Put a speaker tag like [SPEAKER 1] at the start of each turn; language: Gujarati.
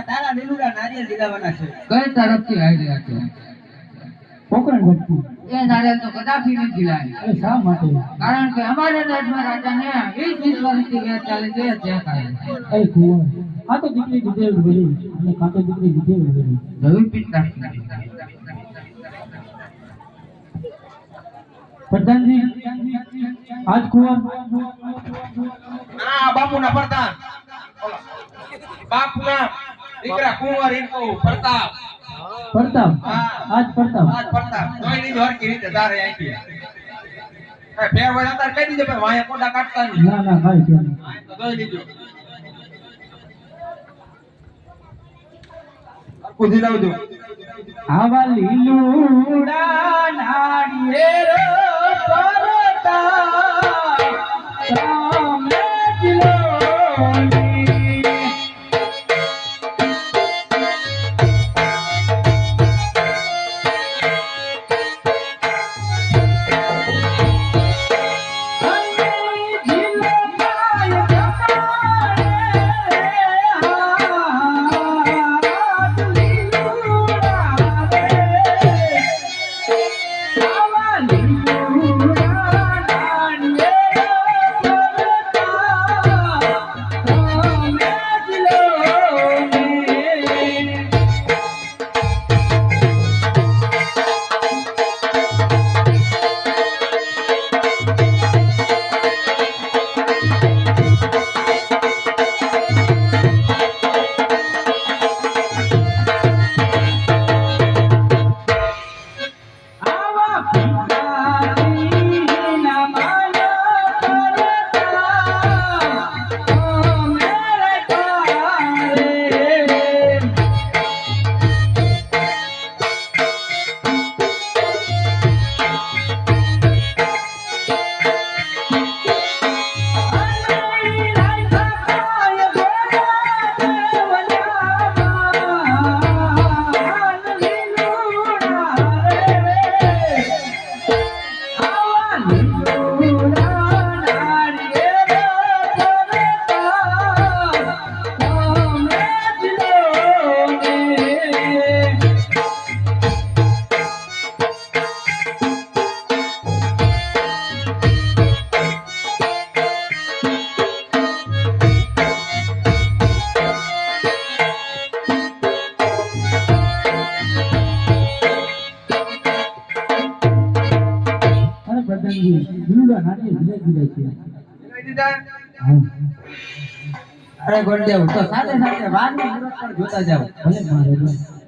[SPEAKER 1] તારા લીલુડા નારિયેળ દીધાવાના છે.
[SPEAKER 2] કઈ તરફથી આવી રહ્યા છો?
[SPEAKER 1] પોકરણ ભક્તિ.
[SPEAKER 2] એ નારિયેળ તો કદાપી નથી ખીલાય.
[SPEAKER 1] અરે શા માટે?
[SPEAKER 2] કારણ કે અમારે રાજમાં રાજાને 20 વર્ષથી વેર ચાલે છે તે કારણે.
[SPEAKER 1] અરે કુંવર, આ તો દીકરી દીધેલ વળી અને કાં તો દીકરી દીધેલ વળી.
[SPEAKER 2] જરૂર પિતા.
[SPEAKER 1] પ્રધાનજી, આજ કુંવર
[SPEAKER 3] ના બાપુના પ્રતાપ, બાપુના દીકરા કુંવર ઇनको પ્રતાપ.
[SPEAKER 1] પ્રતાપ, આજ પ્રતાપ.
[SPEAKER 3] આજ પ્રતાપ જોઈ લીધો હરકી રીતે તારે આંખી. ફેર વળા તાર કહી દીધો પણ વાયા કોડા કાઢતા નહીં.
[SPEAKER 1] ના ના ભાઈ કેમ
[SPEAKER 3] તો જોઈ લીધો. કુદી લાવજો.
[SPEAKER 1] આવા લીલુડા નારિયેળ
[SPEAKER 2] અરે ગોળદેવ તો સાથે સાથે વારની મુરત પણ જોતા જાવ.
[SPEAKER 1] ભલે મારે